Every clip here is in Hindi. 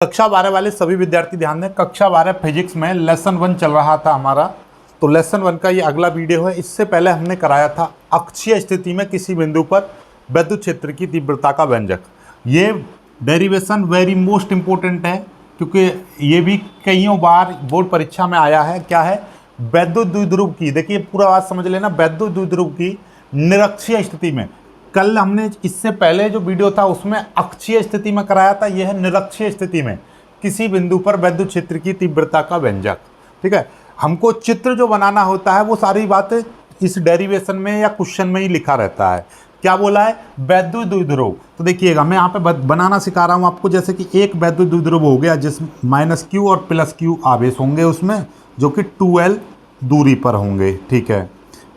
कक्षा 12 वाले सभी विद्यार्थी ध्यान दें। कक्षा 12 फिजिक्स में लेसन 1 चल रहा था हमारा, तो लेसन 1 का ये अगला वीडियो है। इससे पहले हमने कराया था अक्षीय स्थिति में किसी बिंदु पर विद्युत क्षेत्र की तीव्रता का व्यंजक। ये डेरिवेशन वेरी मोस्ट इंपॉर्टेंट है क्योंकि ये भी कईयों बार बोर्ड परीक्षा में आया है। क्या है? वैद्युत द्विध्रुव की, देखिए पूरा बात समझ लेना, वैद्युत द्विध्रुव की निरक्षीय स्थिति में। कल हमने इससे पहले जो वीडियो था उसमें अक्षीय स्थिति में कराया था, यह है निरक्षीय स्थिति में किसी बिंदु पर विद्युत क्षेत्र की तीव्रता का व्यंजक। ठीक है, हमको चित्र जो बनाना होता है वो सारी बातें इस डेरिवेशन में या क्वेश्चन में ही लिखा रहता है। क्या बोला है? वैद्युत द्विध्रुव। तो देखिएगा मैं यहाँ पे बनाना सिखा रहा हूँ आपको, जैसे कि एक वैद्युत द्विध्रुव हो गया जिस -q और +q आवेश होंगे उसमें, जो कि 2l दूरी पर होंगे। ठीक है,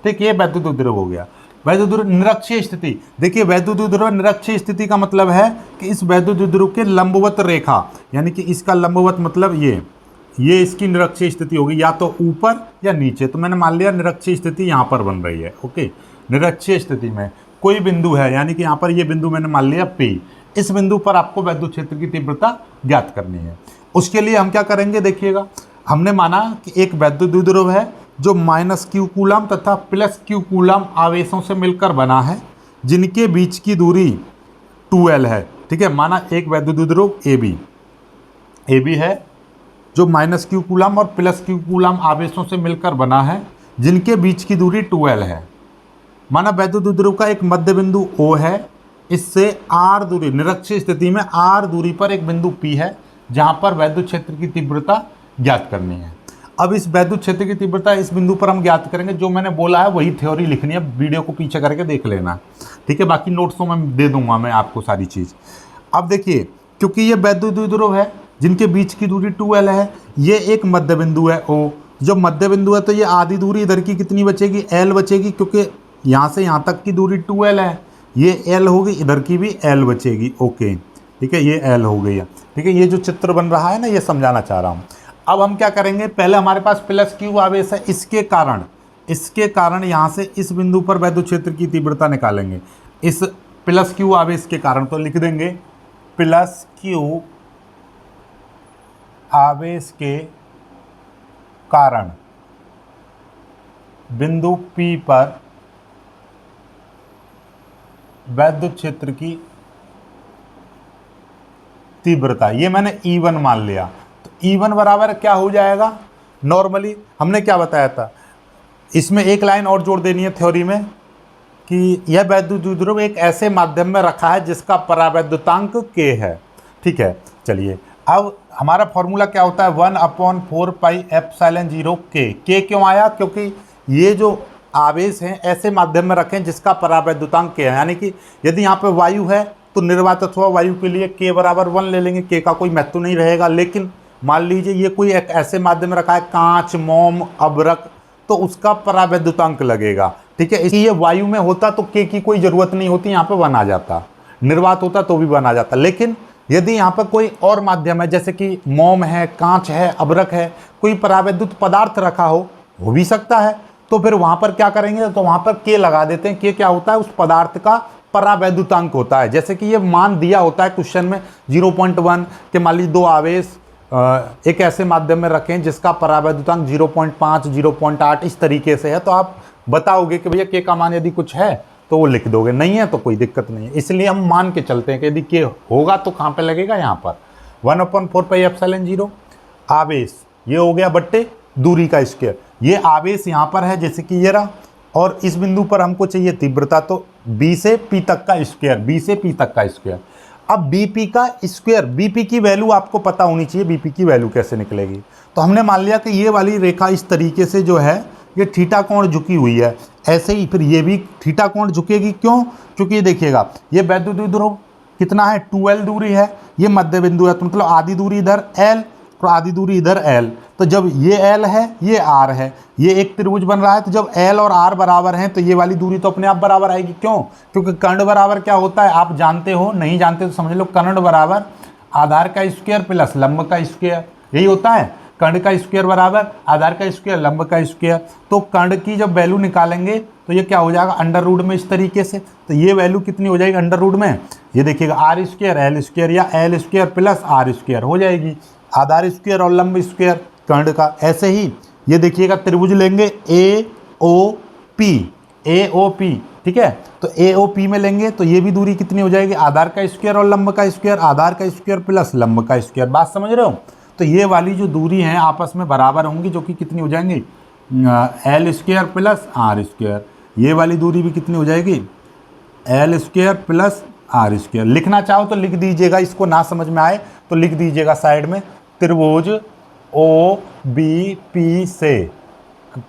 ठीक, ये वैद्युत द्विध्रुव हो गया। वैद्युत द्विध्रुव निरक्षीय स्थिति, देखिए वैद्युत द्विध्रुव निरक्षीय स्थिति का मतलब है कि इस वैद्युत द्विध्रुव के लंबवत रेखा, यानी कि इसका लंबवत मतलब ये इसकी निरक्षीय स्थिति होगी, या तो ऊपर या नीचे। तो मैंने मान लिया निरक्षीय स्थिति यहाँ पर बन रही है। ओके, निरक्षीय स्थिति में कोई बिंदु है, यानी कि यहाँ पर ये बिंदु मैंने मान लिया P। इस बिंदु पर आपको विद्युत क्षेत्र की तीव्रता ज्ञात करनी है। उसके लिए हम क्या करेंगे, देखिएगा हमने माना कि एक वैद्युत द्विध्रुव है जो -q कूलम तथा +q कूलम आवेशों से मिलकर बना है, जिनके बीच की दूरी 2l है। ठीक है, माना एक वैद्युत द्विध्रुव AB है जो -q कूलम और +q कूलम आवेशों से मिलकर बना है, जिनके बीच की दूरी 2l है। माना वैद्युत द्विध्रुव का एक मध्य बिंदु O है, इससे r दूरी, निरक्षीय स्थिति में r दूरी पर एक बिंदु P है जहां पर विद्युत क्षेत्र की तीव्रता ज्ञात करनी है। अब इस विद्युत क्षेत्र की तीव्रता इस बिंदु पर हम ज्ञात करेंगे। जो मैंने बोला है वही थ्योरी लिखनी है, वीडियो को पीछे करके देख लेना। ठीक है, बाकी नोट्स तो मैं दे दूंगा मैं आपको सारी चीज़। अब देखिए, क्योंकि ये वैद्युत द्विध्रुव है जिनके बीच की दूरी 2l है, ये एक मध्य बिंदु है O। जो मध्य बिंदु है तो ये आधी दूरी इधर की कितनी बचेगी? l बचेगी, क्योंकि यहाँ से यहाँ तक की दूरी 2l है, ये l होगी, इधर की भी l बचेगी। ओके, ठीक है, ये l हो गई है। ठीक है, ये जो चित्र बन रहा है ना, ये समझाना चाह रहा हूँ। अब हम क्या करेंगे, पहले हमारे पास +q आवेश है, इसके कारण यहाँ से इस बिंदु पर विद्युत क्षेत्र की तीव्रता निकालेंगे। इस +q आवेश के कारण तो लिख देंगे +q आवेश के कारण बिंदु P पर विद्युत क्षेत्र की तीव्रता, ये मैंने E1 मान लिया। तो E1 बराबर क्या हो जाएगा? नॉर्मली हमने क्या बताया था, इसमें एक लाइन और जोड़ देनी है थ्योरी में कि यह वैद्युत द्विध्रुव एक ऐसे माध्यम में रखा है जिसका परावैद्युतांक K है। ठीक है, चलिए अब हमारा फॉर्मूला क्या होता है? 1/4πε0 K क्यों आया? क्योंकि ये जो आवेश हैं ऐसे माध्यम में रखें जिसका परावैद्युतांक K है, यानी कि यदि यहाँ पे वायु है तो निर्वात अथवा वायु के लिए K बराबर 1 ले लेंगे, K का कोई महत्व नहीं रहेगा। लेकिन मान लीजिए ये कोई एक ऐसे माध्यम में रखा है, कांच, मोम, अभ्रक, तो उसका परावैद्युतांक लगेगा। ठीक है, इसलिए वायु में होता तो K की कोई ज़रूरत नहीं होती, यहाँ पर 1 आ जाता। निर्वात होता तो भी 1 आ जाता। लेकिन यदि यहाँ पर कोई और माध्यम है, जैसे कि मोम है, कांच है, अभ्रक है, कोई परावैद्युत पदार्थ रखा हो भी सकता है, तो फिर वहाँ पर क्या करेंगे, तो वहाँ पर K लगा देते हैं। K क्या होता है? उस पदार्थ का परावैद्युतांक होता है। जैसे कि ये मान दिया होता है क्वेश्चन में 0.1 के, मान लीजिए 2 आवेश एक ऐसे माध्यम में रखें जिसका परावैद्युतांक 0.5, 0.8 इस तरीके से है, तो आप बताओगे कि भैया K का मान यदि कुछ है तो वो लिख दोगे, नहीं है तो कोई दिक्कत नहीं है। इसलिए हम मान के चलते हैं कि यदि K होगा तो कहाँ पे लगेगा? यहाँ पर 1/4πε0 आवेश, ये हो गया बट्टे दूरी का स्क्वायर। ये आवेश यहाँ पर है जैसे कि ये रहा, और इस बिंदु पर हमको चाहिए तीव्रता, तो B से P तक का स्क्वायर। अब BP का स्क्वायर, BP की वैल्यू आपको पता होनी चाहिए, BP की वैल्यू कैसे निकलेगी। तो हमने मान लिया कि ये वाली रेखा इस तरीके से जो है ये थीटा कोण झुकी हुई है, ऐसे ही फिर ये भी थीटा कोण झुकेगी। क्यों? क्योंकि ये देखिएगा ये वैद्युत द्विध्रुव कितना है? 2l दूरी है, ये मध्य बिंदु है, तो मतलब आधी दूरी इधर l और आधी दूरी इधर l। तो जब ये l है, ये r है, ये एक त्रिभुज बन रहा है, तो जब l और r बराबर हैं तो ये वाली दूरी तो अपने आप बराबर आएगी। क्यों? क्योंकि कर्ण बराबर क्या होता है आप जानते हो, नहीं जानते तो समझ लो, कर्ण बराबर आधार का स्क्वायर प्लस लंब का स्क्वायर, यही होता है। कर्ण का स्क्वायर बराबर आधार का स्क्वायर लंब का स्क्वायर। तो कर्ण की जब वैल्यू निकालेंगे तो ये क्या हो जाएगा अंडर रूट में इस तरीके से। तो ये वैल्यू कितनी हो जाएगी अंडर रूट में, ये देखिएगा आर स्क्वायर एल स्क्वायर या L square plus R square हो जाएगी, आधार स्क्वायर और लंब स्क्वायर कर्ण का। ऐसे ही ये देखिएगा त्रिभुज लेंगे ए ओ पी, ठीक है। तो ए ओ पी में लेंगे तो ये भी दूरी कितनी हो जाएगी आधार का स्क्वायर और लंब का स्क्वायर, आधार का स्क्वायर प्लस लंब का स्क्वायर। बात समझ रहे हो। तो ये वाली जो दूरी है आपस में बराबर होंगी, जो कि कितनी हो जाएंगी L square plus R square. ये वाली दूरी भी कितनी हो जाएगी L square plus R square. लिखना चाहो तो लिख दीजिएगा, इसको ना समझ में आए तो लिख दीजिएगा साइड में, त्रिभुज ओ बी पी से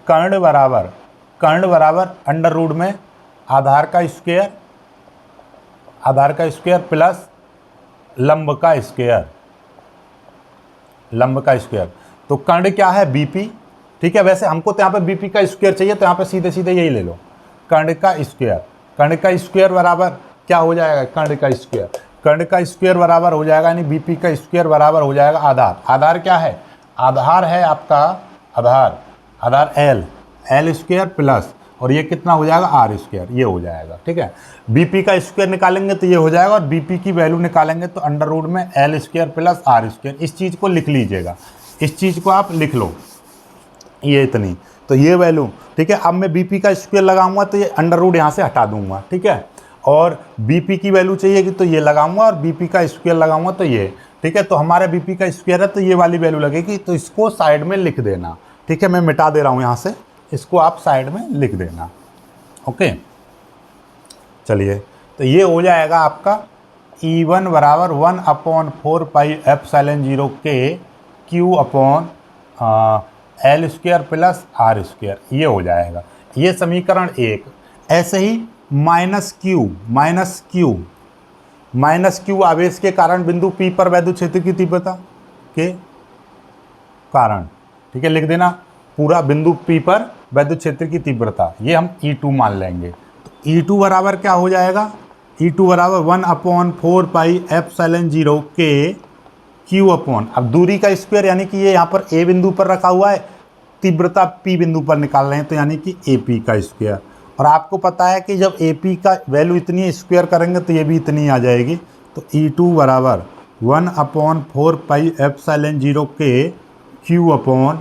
कर्ण बराबर अंडर रूट में आधार का स्क्वायर प्लस लंब का स्क्वायर। तो कर्ण क्या है बीपी, ठीक है। वैसे हमको तो यहाँ पे बीपी का स्क्वायर चाहिए, तो यहाँ पे सीधे सीधे यही ले लो, कर्ण का स्क्वायर बराबर क्या हो जाएगा कर्ण का स्क्वायर बराबर हो जाएगा, यानी बीपी का स्क्वायर बराबर हो जाएगा आधार क्या है, आधार है आपका आधार एल स्क्वायर प्लस, और ये कितना हो जाएगा आर स्क्वायर, ये हो जाएगा, ठीक है। बीपी का स्क्वायर निकालेंगे तो ये हो जाएगा, और बीपी की वैल्यू निकालेंगे तो अंडर रूट में L square plus R square. इस चीज़ को लिख लीजिएगा, इस चीज़ को आप लिख लो, ये इतनी, तो ये वैल्यू, ठीक है। अब मैं बीपी का स्क्वायर लगाऊंगा तो ये अंडर रूट यहाँ से हटा दूंगा, ठीक है। और बीपी की वैल्यू चाहिए कि तो ये लगाऊंगा, और बीपी का स्क्वायर लगाऊंगा तो ये, ठीक है। तो हमारे बीपी का स्क्वायर है तो ये वाली वैल्यू लगेगी, तो इसको साइड में लिख देना, ठीक है। मैं मिटा दे रहा हूँ यहाँ से, इसको आप साइड में लिख देना, ओके। चलिए, तो ये हो जाएगा आपका E1 बराबर 1/4 पाई एप्सिलॉन 0 के Q upon L square plus R square, ये हो जाएगा, ये समीकरण 1। ऐसे ही माइनस क्यू आवेश के कारण बिंदु P पर वैद्युत क्षेत्र की तीव्रता के कारण, ठीक है, लिख देना पूरा बिंदु P पर वैद्युत क्षेत्र की तीव्रता, ये हम E2 मान लेंगे। तो E2 बराबर क्या हो जाएगा, E2 बराबर 1/4 पाई एप्सिलॉन 0 के Q अपॉन, अब दूरी का स्क्वायर, यानी कि ये यहाँ पर A बिंदु पर रखा हुआ है, तीव्रता P बिंदु पर निकाल रहे हैं, तो यानी कि AP का स्क्वायर। और आपको पता है कि जब AP का वैल्यू इतनी स्क्वायर करेंगे तो ये भी इतनी आ जाएगी। तो E2 बराबर 1/4 पाई एप्सिलॉन 0 के Q upon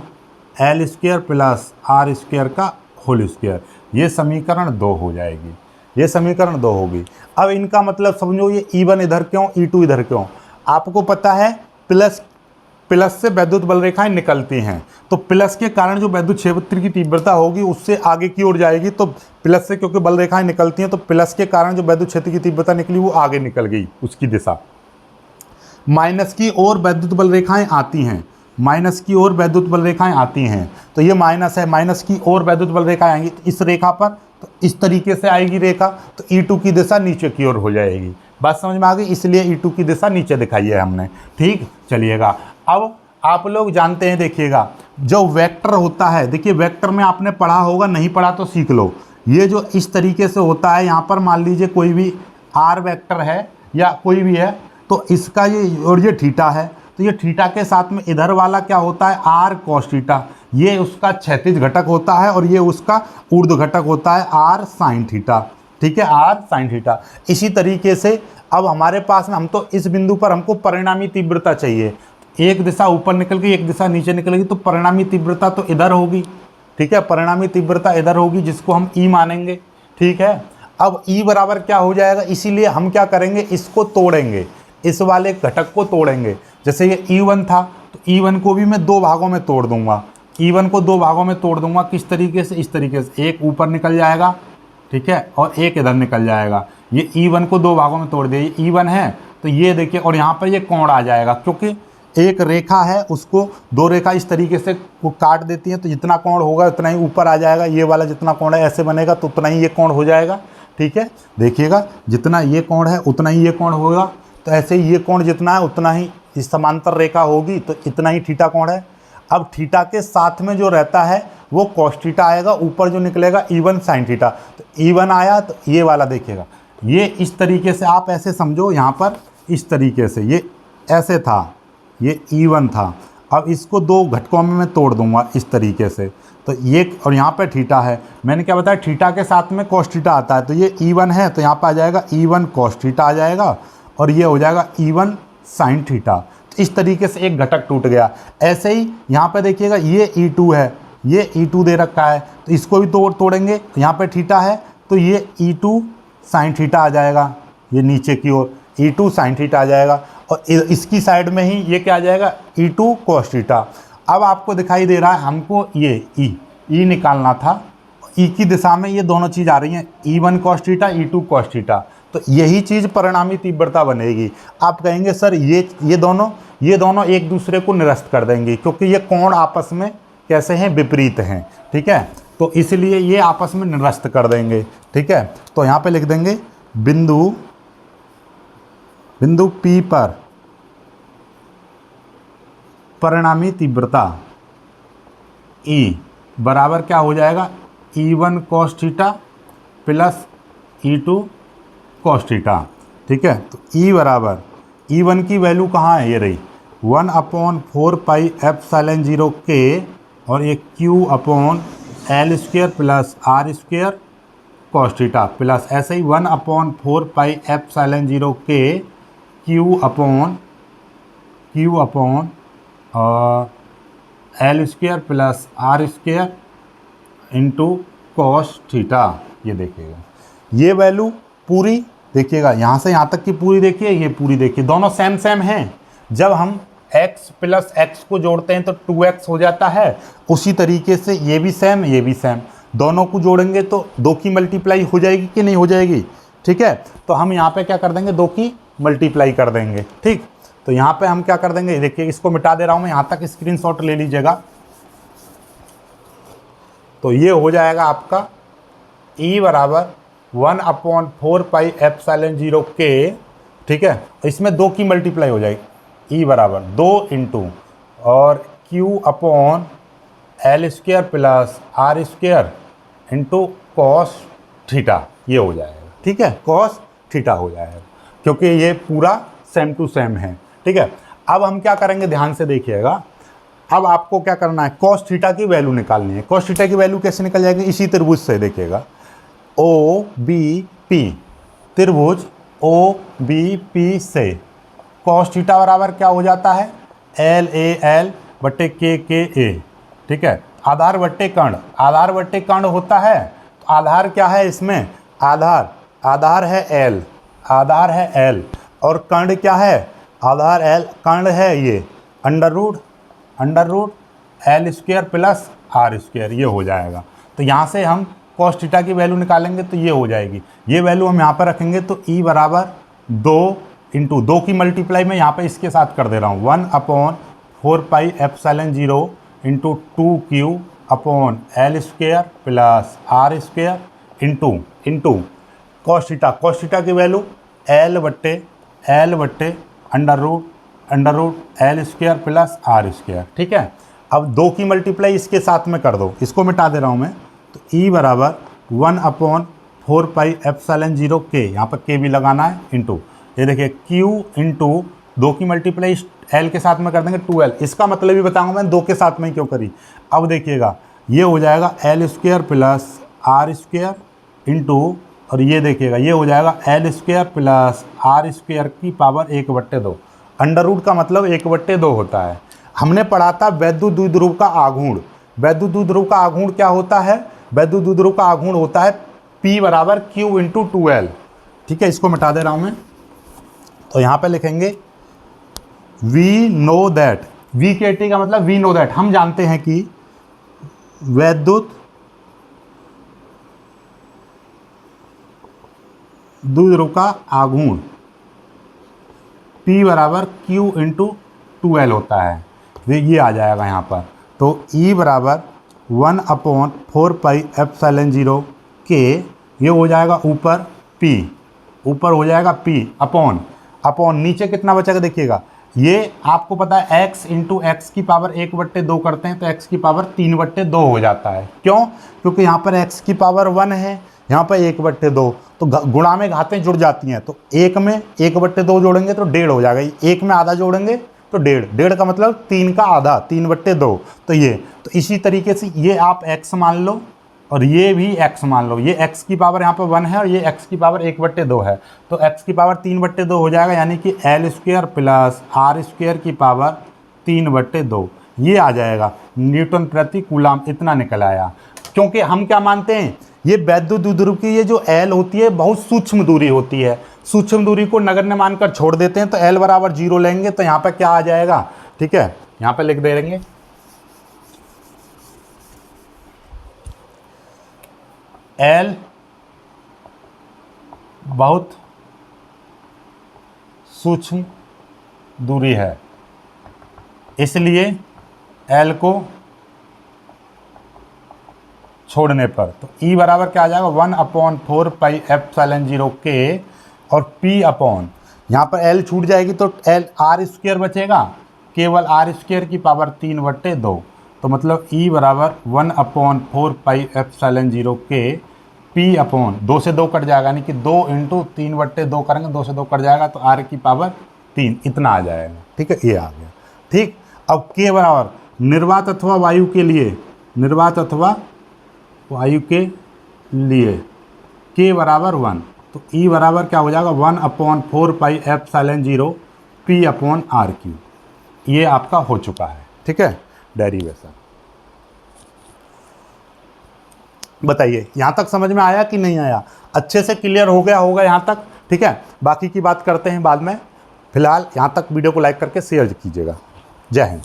L square plus R square का होल स्क्वायर, ये समीकरण 2 हो जाएगी, ये समीकरण 2 होगी। अब इनका मतलब समझो, ये E1 इधर क्यों, E2 इधर क्यों। आपको पता है प्लस से वैद्युत बल रेखाएं निकलती हैं, तो प्लस के कारण जो वैद्युत क्षेत्र की तीव्रता होगी उससे आगे की ओर जाएगी। तो प्लस से क्योंकि बल रेखाएं निकलती हैं, तो प्लस के कारण जो वैद्युत क्षेत्र की तीव्रता निकली वो आगे निकल गई, उसकी दिशा। माइनस की ओर वैद्युत बल रेखाएं आती हैं, माइनस की ओर वैद्युत बल रेखाएं आती हैं, तो ये माइनस है, माइनस की ओर वैद्युत बल रेखाएं आएंगी तो इस रेखा पर, तो इस तरीके से आएगी रेखा, तो E2 की दिशा नीचे की ओर हो जाएगी। बात समझ में आ गई, इसलिए E2 की दिशा नीचे दिखाई है हमने, ठीक। चलिएगा, अब आप लोग जानते हैं, देखिएगा जो वेक्टर होता है, देखिए वेक्टर में आपने पढ़ा होगा, नहीं पढ़ा तो सीख लो। ये जो इस तरीके से होता है, यहाँ पर मान लीजिए कोई भी R वेक्टर है या कोई भी है, तो इसका ये, और ये थीटा है, तो ये थीटा के साथ में इधर वाला क्या होता है R cos थीटा, ये उसका क्षैतिज घटक होता है, और ये उसका ऊर्ध्व घटक होता है R sin थीटा, ठीक है, R sin थीटा। इसी तरीके से अब हमारे पास में, हम तो इस बिंदु पर हमको परिणामी तीव्रता चाहिए, एक दिशा ऊपर निकल गई, एक दिशा नीचे निकल गई, तो परिणामी तीव्रता तो इधर होगी, ठीक है, परिणामी तीव्रता इधर होगी, जिसको हम E मानेंगे, ठीक है। अब E बराबर क्या हो जाएगा, इसीलिए हम क्या करेंगे, इसको तोड़ेंगे, इस वाले घटक को तोड़ेंगे। जैसे ये E1 था, तो E1 को भी मैं 2 भागों में तोड़ दूंगा, E1 को 2 भागों में तोड़ दूंगा, किस तरीके से, इस तरीके से, एक ऊपर निकल जाएगा, ठीक है, और एक इधर निकल जाएगा। ये E1 को 2 भागों में तोड़ दिया, ये E1 है, तो ये देखिए, और यहाँ पर ये कोण आ जाएगा, क्योंकि एक रेखा है, उसको 2 रेखा इस तरीके से वो काट देती हैं, तो जितना कोण होगा उतना ही ऊपर आ जाएगा। ये वाला जितना कोण है ऐसे बनेगा तो उतना ही ये कोण हो जाएगा, ठीक है। देखिएगा, जितना ये कोण है उतना ही ये कोण होगा, तो ऐसे ही ये कोण जितना है उतना ही इस समांतर रेखा होगी, तो इतना ही थीटा कोण है। अब थीटा के साथ में जो रहता है वो cos थीटा आएगा, ऊपर जो निकलेगा E1 sin थीटा, तो E1 आया, तो ये वाला देखिएगा, ये इस तरीके से आप ऐसे समझो, यहाँ पर इस तरीके से ये ऐसे था, ये E1 था। अब इसको दो घटकों में मैं तोड़ दूंगा इस तरीके से। तो ये और यहाँ पे थीटा है, मैंने क्या बताया थीटा के साथ में cos थीटा आता है, तो ये E1 है तो यहाँ पे आ जाएगा E1 cos थीटा आ जाएगा और ये हो जाएगा E1 sin थीटा। तो इस तरीके से एक घटक टूट गया। ऐसे ही यहाँ पे देखिएगा ये E2 है, ये E2 दे रखा है तो इसको भी तोड़ेंगे तो यहाँ पे थीटा है तो ये E2 sin थीटा आ जाएगा, ये नीचे की ओर E2 sin थीटा आ जाएगा और इसकी साइड में ही ये क्या आ जाएगा E2 cos थीटा। अब आपको दिखाई दे रहा है हमको ये E निकालना था, E की दिशा में ये दोनों चीज़ आ रही हैं E1 cos theta E2 cos theta, तो यही चीज़ परिणामी तीव्रता बनेगी। आप कहेंगे सर ये दोनों एक दूसरे को निरस्त कर देंगे क्योंकि ये कोण आपस में कैसे हैं विपरीत हैं, ठीक है, तो इसलिए ये आपस में निरस्त कर देंगे, ठीक है। तो यहाँ पे लिख देंगे बिंदु P पर परिणामी तीव्रता E बराबर क्या हो जाएगा E1 cos theta plus E2 cos theta, ठीक है। तो E बराबर E1 की वैल्यू कहाँ है, ये रही 1/4 पाई एप्सिलॉन 0 K और ये Q/L² plus R² cos theta plus ऐसे ही 1/4 pi epsilon 0 K Q/L² plus R² into cos theta. ये देखिएगा ये वैल्यू पूरी देखिएगा यहाँ से यहाँ तक की पूरी देखिए, ये पूरी देखिए, दोनों सेम हैं। जब हम x प्लस x को जोड़ते हैं तो 2x हो जाता है, उसी तरीके से ये भी सेम, दोनों को जोड़ेंगे तो 2 की मल्टीप्लाई हो जाएगी कि नहीं हो जाएगी, ठीक है। तो हम यहाँ पे क्या कर देंगे 2 की मल्टीप्लाई कर देंगे, ठीक। तो यहाँ पे हम क्या कर देंगे, देखिए इसको मिटा दे रहा हूँ मैं, यहाँ तक स्क्रीनशॉट ले लीजिएगा। तो ये हो जाएगा आपका E बराबर 1/4 पाई एप्सिलॉन 0 K, ठीक है। इसमें 2 की मल्टीप्लाई हो जाएगी, E बराबर 2 इंटू और Q/L² plus R² into cos theta, ये हो जाएगा, ठीक है, cos थीटा हो जाएगा क्योंकि ये पूरा सेम टू सेम है, ठीक है। अब हम क्या करेंगे ध्यान से देखिएगा, अब आपको क्या करना है cos थीटा की वैल्यू निकालनी है। cos थीटा की वैल्यू कैसे निकल जाएगी, इसी त्रिभुज से देखिएगा OBP, त्रिभुज OBP से cos थीटा बराबर क्या हो जाता है LAL/KKA, ठीक है। आधार बट्टे कर्ण होता है, तो आधार क्या है इसमें, आधार है L और कर्ण क्या है, आधार L, कर्ण है ये under root L² plus R², ये हो जाएगा। तो यहाँ से हम cos थीटा की वैल्यू निकालेंगे तो ये हो जाएगी, ये वैल्यू हम यहाँ पर रखेंगे तो E बराबर 2 इंटू 2 की मल्टीप्लाई में यहाँ पे इसके साथ कर दे रहा हूँ 1/4 pi epsilon 0 into 2Q/L² plus R² into cos theta की वैल्यू L बट्टे under root L² plus R², ठीक है। अब 2 की मल्टीप्लाई इसके साथ में कर दो, इसको मिटा दे रहा हूँ मैं, तो E बराबर 1/4 पाई एप्सिलॉन 0 K, यहाँ पर K भी लगाना है, इंटू ये देखिए Q इंटू 2 की मल्टीप्लाई L के साथ में कर देंगे 2L, इसका मतलब भी बताऊंगा मैं 2 के साथ में क्यों करी। अब देखिएगा ये हो जाएगा L² प्लस R² इंटू और ये देखिएगा ये हो जाएगा L² प्लस R² की पावर 1/2। अंडर रूट का मतलब 1/2 होता है। हमने पढ़ा था वैद्युत द्विध्रुव का आघूर्ण। वैद्युत द्विध्रुव का आघूर्ण क्या होता है, वैद्युत द्विध्रुव का आघूर्ण होता है P बराबर Q इंटू 2L, ठीक है। इसको मिटा दे रहा हूँ मैं, तो यहाँ पे लिखेंगे वी नो दैट, VKT का मतलब वी नो दैट, हम जानते हैं कि वैद्युत द्विध्रुव का आघूर्ण P बराबर Q इंटू 2L होता है, ये आ जाएगा यहाँ पर। तो E बराबर 1/4 पाई एप्सिलॉन 0 K, ये हो जाएगा ऊपर P, ऊपर हो जाएगा P अपॉन नीचे कितना बचेगा देखिएगा, ये आपको पता है x इंटू एक्स की पावर 1/2 करते हैं तो x की पावर 3/2 हो जाता है। क्यों, क्योंकि यहाँ पर x की पावर 1 है, यहाँ पर 1/2, तो गुणा में घातें जुड़ जाती हैं, तो एक में 1/2 जोड़ेंगे तो 1.5 हो जाएगा, एक में आधा जोड़ेंगे तो डेढ़, डेढ़ का मतलब 3 का आधा, 3/2। तो ये, तो इसी तरीके से ये आप x मान लो और ये भी x मान लो। ये x की पावर यहाँ पर 1 है और ये x की पावर 1/2 है, तो x की पावर 3/2 हो जाएगा, यानी कि l² प्लस r² की पावर 3/2 ये आ जाएगा न्यूटन प्रति कूलाम। इतना निकल आया। क्योंकि हम क्या मानते हैं, ये वैद्युत द्विध्रुव की ये जो l होती है बहुत सूक्ष्म दूरी होती है, सूक्ष्म दूरी को नगण्य मानकर छोड़ देते हैं, तो l बराबर 0 लेंगे तो यहाँ पर क्या आ जाएगा, ठीक है, यहाँ पर लिख देंगे l बहुत सूक्ष्म दूरी है, इसलिए l को छोड़ने पर, तो E बराबर क्या आ जाएगा 1/4 पाई एप्सिलॉन 0 K और P अपॉन, यहाँ पर L छूट जाएगी तो L r² बचेगा, केवल r² की पावर 3/2, तो मतलब E बराबर 1/4 pi epsilon 0 K P upon, 2 से 2 कट जाएगा, यानी कि 2 × 3/2 करेंगे, 2 से 2 कट जाएगा तो r की पावर 3 इतना आ जाएगा। ठीक है, ये आ गया। ठीक, अब K बराबर निर्वात अथवा वायु के लिए, निर्वात अथवा वायु के लिए K बराबर 1, तो E बराबर क्या हो जाएगा 1/4 pi epsilon 0 P upon r³। ये आपका हो चुका है। ठीक है, डेरिवेशन। बताइए यहाँ तक समझ में आया कि नहीं आया, अच्छे से क्लियर हो गया होगा यहाँ तक। ठीक है, बाकी की बात करते हैं बाद में। फिलहाल यहाँ तक वीडियो को लाइक करके शेयर कीजिएगा। जय हिंद।